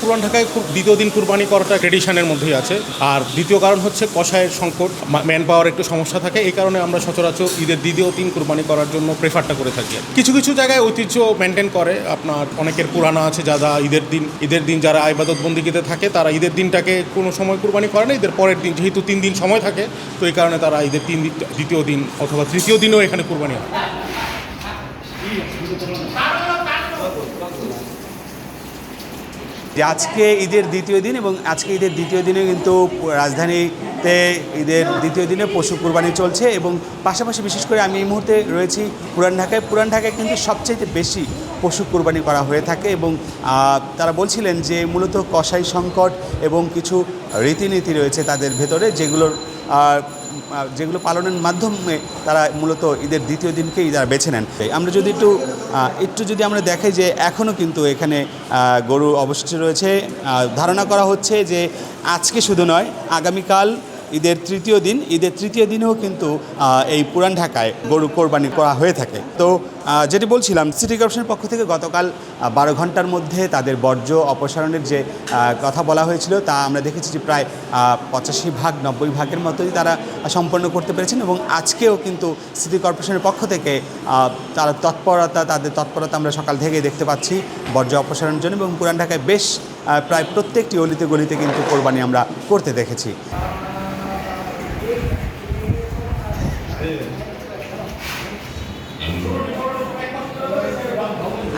পুরান ঢাকায় দ্বিতীয় দিন কুরবানি করাটা ট্রেডিশনের মধ্যেই আছে। আর দ্বিতীয় কারণ হচ্ছে কষায়ের সংকট, ম্যান পাওয়ার একটু সমস্যা থাকে, এই কারণে আমরা সচরাচর ঈদের দ্বিতীয় দিন কুরবানি করার জন্য প্রেফারটা করে থাকি। কিছু কিছু জায়গায় ঐতিহ্য মেনটেন করে, আপনার অনেকের পুরানা আছে যারা ঈদের দিন যারা ইবাদত বন্দিগিতে থাকে তারা ঈদের দিনটাকে কোনো সময় কুরবানি করে না, ঈদের পরের দিন, যেহেতু 3 দিন সময় থাকে, তো এই কারণে তারা ঈদের দ্বিতীয় দিন অথবা তৃতীয় দিনও এখানে কুরবানি হয়। যে আজকে ঈদের দ্বিতীয় দিন এবং আজকে ঈদের দ্বিতীয় দিনে কিন্তু রাজধানীতে ঈদের দ্বিতীয় দিনে পশু কুরবানি চলছে এবং পাশাপাশি বিশেষ করে আমি এই মুহূর্তে রয়েছি পুরান ঢাকায় কিন্তু সবচেয়ে বেশি পশু কুরবানি করা হয়ে থাকে এবং তারা বলছিলেন যে মূলত কসাই সংকট এবং কিছু রীতিনীতি রয়েছে তাদের ভেতরে যেগুলো পালনের মাধ্যমে তারা মূলত ঈদের দ্বিতীয় দিনকেই তারা বেছে নেন। আমরা যদি একটু যদি আমরা দেখাই যে এখনও কিন্তু এখানে গরু অবশিষ্ট রয়েছে। ধারণা করা হচ্ছে যে আজকে শুধু নয়, আগামীকাল ঈদের তৃতীয় দিনেও কিন্তু এই পুরান ঢাকায় গরু কোরবানি করা হয়ে থাকে। তো যেটি বলছিলাম, সিটি কর্পোরেশনের পক্ষ থেকে গতকাল 12 ঘন্টার মধ্যে তাদের বর্জ্য অপসারণের যে কথা বলা হয়েছিল তা আমরা দেখেছি যে প্রায় 85-90 ভাগের মতোই তারা সম্পন্ন করতে পেরেছেন এবং আজকেও কিন্তু সিটি কর্পোরেশনের পক্ষ থেকে তাদের তৎপরতা আমরা সকাল থেকেই দেখতে পাচ্ছি বর্জ্য অপসারণের জন্য এবং পুরান ঢাকায় বেশ প্রায় প্রত্যেকটি অলিতে গলিতে কিন্তু কোরবানি আমরা করতে দেখেছি।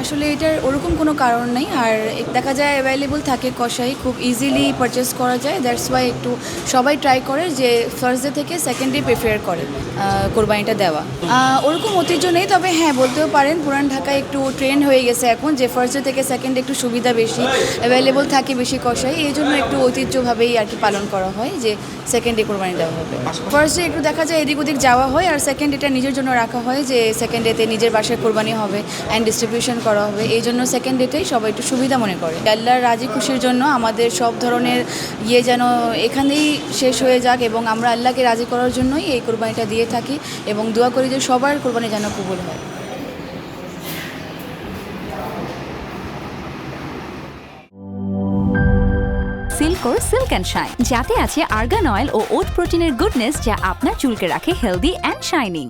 আসলে এটার ওরকম কোনো কারণ নেই, আর দেখা যায় অ্যাভেলেবল থাকে কষাই, খুব ইজিলি পারচেস করা যায়। দ্যাটস ওয়াই একটু সবাই ট্রাই করে যে ফার্স্ট ডে থেকে সেকেন্ড ডে প্রেফার করে কোরবানিটা দেওয়া। ওরকম ঐতিহ্য নেই, তবে হ্যাঁ বলতেও পারেন পুরান ঢাকায় একটু ট্রেন্ড হয়ে গেছে এখন যে ফার্স্ট ডে থেকে সেকেন্ড ডে একটু সুবিধা বেশি, অ্যাভেলেবল থাকে বেশি কষাই, এই জন্য একটু ঐতিহ্যভাবেই আর কি পালন করা হয় যে সেকেন্ড ডে কোরবানি দেওয়া হবে। ফার্স্ট ডে একটু দেখা যায় এদিক ওদিক যাওয়া হয়, আর সেকেন্ড ডেটা নিজের জন্য রাখা হয় যে সেকেন্ড ডেতে নিজের বাসায় কোরবানি হবে অ্যান্ড ডিস্ট্রিবিউশন করা হবে, এই জন্য সেকেন্ড ডেটাই সবাই একটু সুবিধা মনে করে। আল্লাহর রাজি খুশির জন্য আমাদের সব ধরনের যেন এখানেই শেষ হয়ে যাক এবং আমরা আল্লাহকে রাজি করার জন্যই এই কোরবানিটা দিয়ে থাকি এবং দোয়া করি যে সবার কোরবানি যেন কবুল হয়। সিল্কোর সিল্ক অ্যান্ড শাইন, যাতে আছে আর্গান অয়েল ও ওট প্রোটিনের গুডনেস যা আপনার চুলকে রাখে হেলদি অ্যান্ড শাইনিং।